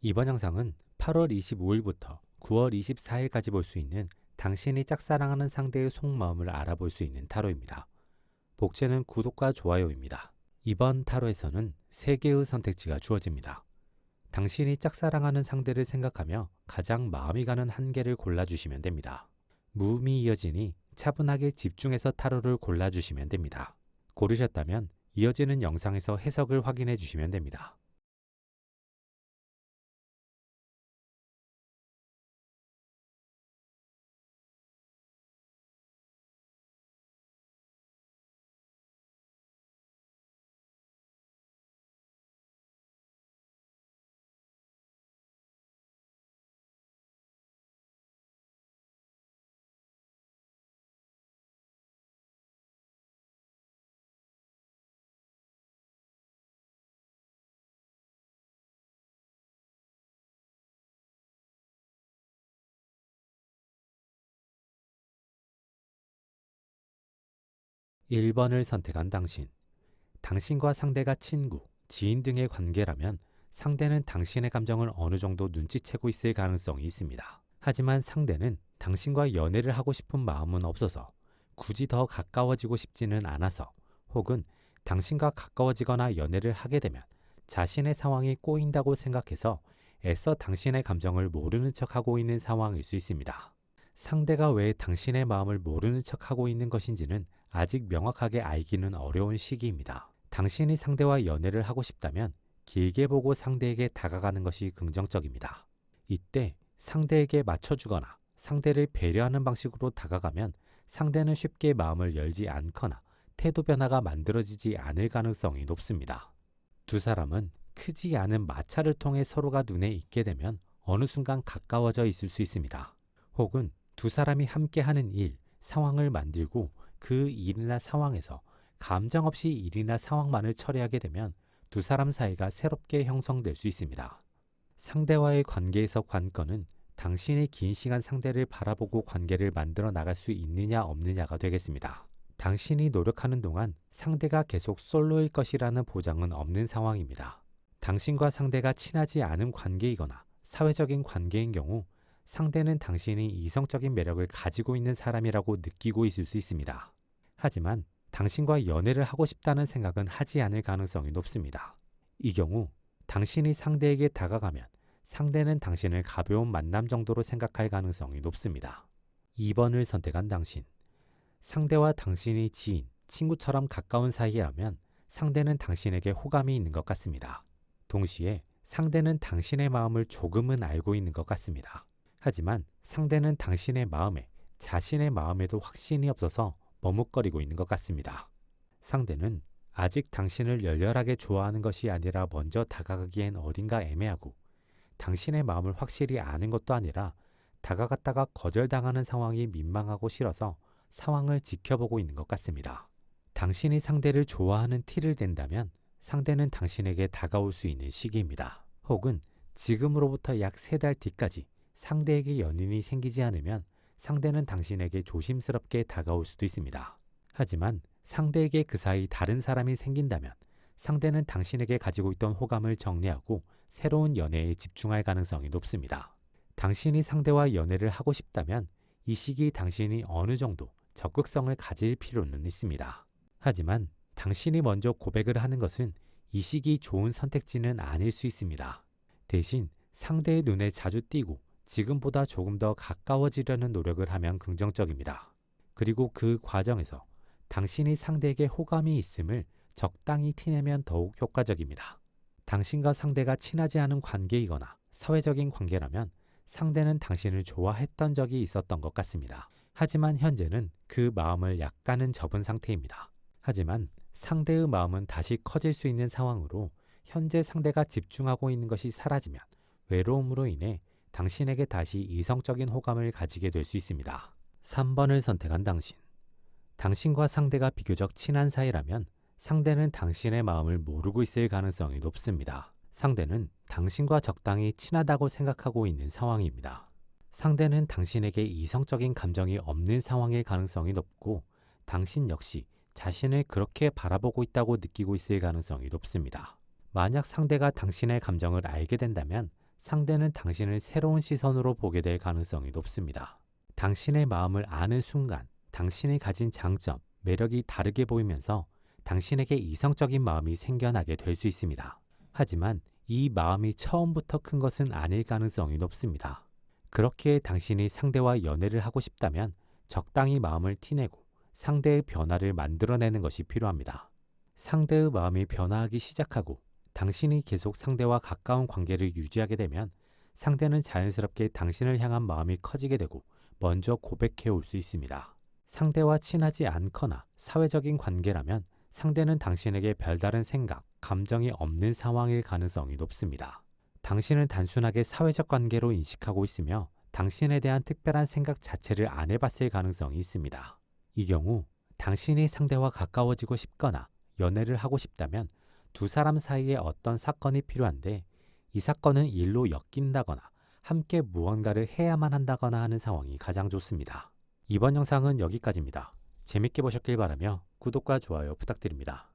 이번 영상은 8월 25일부터 9월 24일까지 볼 수 있는 당신이 짝사랑하는 상대의 속마음을 알아볼 수 있는 타로입니다. 복제는 구독과 좋아요입니다. 이번 타로에서는 3개의 선택지가 주어집니다. 당신이 짝사랑하는 상대를 생각하며 가장 마음이 가는 한 개를 골라주시면 됩니다. 무음이 이어지니 차분하게 집중해서 타로를 골라주시면 됩니다. 고르셨다면 이어지는 영상에서 해석을 확인해 주시면 됩니다. 1번을 선택한 당신. 당신과 상대가 친구, 지인 등의 관계라면 상대는 당신의 감정을 어느 정도 눈치채고 있을 가능성이 있습니다. 하지만 상대는 당신과 연애를 하고 싶은 마음은 없어서 굳이 더 가까워지고 싶지는 않아서 혹은 당신과 가까워지거나 연애를 하게 되면 자신의 상황이 꼬인다고 생각해서 애써 당신의 감정을 모르는 척하고 있는 상황일 수 있습니다. 상대가 왜 당신의 마음을 모르는 척하고 있는 것인지는 아직 명확하게 알기는 어려운 시기입니다. 당신이 상대와 연애를 하고 싶다면 길게 보고 상대에게 다가가는 것이 긍정적입니다. 이때 상대에게 맞춰주거나 상대를 배려하는 방식으로 다가가면 상대는 쉽게 마음을 열지 않거나 태도 변화가 만들어지지 않을 가능성이 높습니다. 두 사람은 크지 않은 마찰을 통해 서로가 눈에 익게 되면 어느 순간 가까워져 있을 수 있습니다. 혹은 두 사람이 함께 하는 일, 상황을 만들고 그 일이나 상황에서 감정 없이 일이나 상황만을 처리하게 되면 두 사람 사이가 새롭게 형성될 수 있습니다. 상대와의 관계에서 관건은 당신이 긴 시간 상대를 바라보고 관계를 만들어 나갈 수 있느냐 없느냐가 되겠습니다. 당신이 노력하는 동안 상대가 계속 솔로일 것이라는 보장은 없는 상황입니다. 당신과 상대가 친하지 않은 관계이거나 사회적인 관계인 경우 상대는 당신이 이성적인 매력을 가지고 있는 사람이라고 느끼고 있을 수 있습니다. 하지만 당신과 연애를 하고 싶다는 생각은 하지 않을 가능성이 높습니다. 이 경우 당신이 상대에게 다가가면 상대는 당신을 가벼운 만남 정도로 생각할 가능성이 높습니다. 2번을 선택한 당신. 상대와 당신이 지인, 친구처럼 가까운 사이라면 상대는 당신에게 호감이 있는 것 같습니다. 동시에 상대는 당신의 마음을 조금은 알고 있는 것 같습니다. 하지만 상대는 당신의 마음에 자신의 마음에도 확신이 없어서 머뭇거리고 있는 것 같습니다. 상대는 아직 당신을 열렬하게 좋아하는 것이 아니라 먼저 다가가기엔 어딘가 애매하고 당신의 마음을 확실히 아는 것도 아니라 다가갔다가 거절당하는 상황이 민망하고 싫어서 상황을 지켜보고 있는 것 같습니다. 당신이 상대를 좋아하는 티를 댄다면 상대는 당신에게 다가올 수 있는 시기입니다. 혹은 지금으로부터 약 3달 뒤까지 상대에게 연인이 생기지 않으면 상대는 당신에게 조심스럽게 다가올 수도 있습니다. 하지만 상대에게 그 사이 다른 사람이 생긴다면 상대는 당신에게 가지고 있던 호감을 정리하고 새로운 연애에 집중할 가능성이 높습니다. 당신이 상대와 연애를 하고 싶다면 이 시기 당신이 어느 정도 적극성을 가질 필요는 있습니다. 하지만 당신이 먼저 고백을 하는 것은 이 시기 좋은 선택지는 아닐 수 있습니다. 대신 상대의 눈에 자주 띄고 지금보다 조금 더 가까워지려는 노력을 하면 긍정적입니다. 그리고 그 과정에서 당신이 상대에게 호감이 있음을 적당히 티내면 더욱 효과적입니다. 당신과 상대가 친하지 않은 관계이거나 사회적인 관계라면 상대는 당신을 좋아했던 적이 있었던 것 같습니다. 하지만 현재는 그 마음을 약간은 접은 상태입니다. 하지만 상대의 마음은 다시 커질 수 있는 상황으로 현재 상대가 집중하고 있는 것이 사라지면 외로움으로 인해 당신에게 다시 이성적인 호감을 가지게 될 수 있습니다. 3번을 선택한 당신. 당신과 상대가 비교적 친한 사이라면 상대는 당신의 마음을 모르고 있을 가능성이 높습니다. 상대는 당신과 적당히 친하다고 생각하고 있는 상황입니다. 상대는 당신에게 이성적인 감정이 없는 상황일 가능성이 높고 당신 역시 자신을 그렇게 바라보고 있다고 느끼고 있을 가능성이 높습니다. 만약 상대가 당신의 감정을 알게 된다면 상대는 당신을 새로운 시선으로 보게 될 가능성이 높습니다. 당신의 마음을 아는 순간 당신이 가진 장점, 매력이 다르게 보이면서 당신에게 이성적인 마음이 생겨나게 될 수 있습니다. 하지만 이 마음이 처음부터 큰 것은 아닐 가능성이 높습니다. 그렇기에 당신이 상대와 연애를 하고 싶다면 적당히 마음을 티내고 상대의 변화를 만들어내는 것이 필요합니다. 상대의 마음이 변화하기 시작하고 당신이 계속 상대와 가까운 관계를 유지하게 되면 상대는 자연스럽게 당신을 향한 마음이 커지게 되고 먼저 고백해 올 수 있습니다. 상대와 친하지 않거나 사회적인 관계라면 상대는 당신에게 별다른 생각, 감정이 없는 상황일 가능성이 높습니다. 당신은 단순하게 사회적 관계로 인식하고 있으며 당신에 대한 특별한 생각 자체를 안 해봤을 가능성이 있습니다. 이 경우 당신이 상대와 가까워지고 싶거나 연애를 하고 싶다면 두 사람 사이에 어떤 사건이 필요한데 이 사건은 일로 엮인다거나 함께 무언가를 해야만 한다거나 하는 상황이 가장 좋습니다. 이번 영상은 여기까지입니다. 재밌게 보셨길 바라며 구독과 좋아요 부탁드립니다.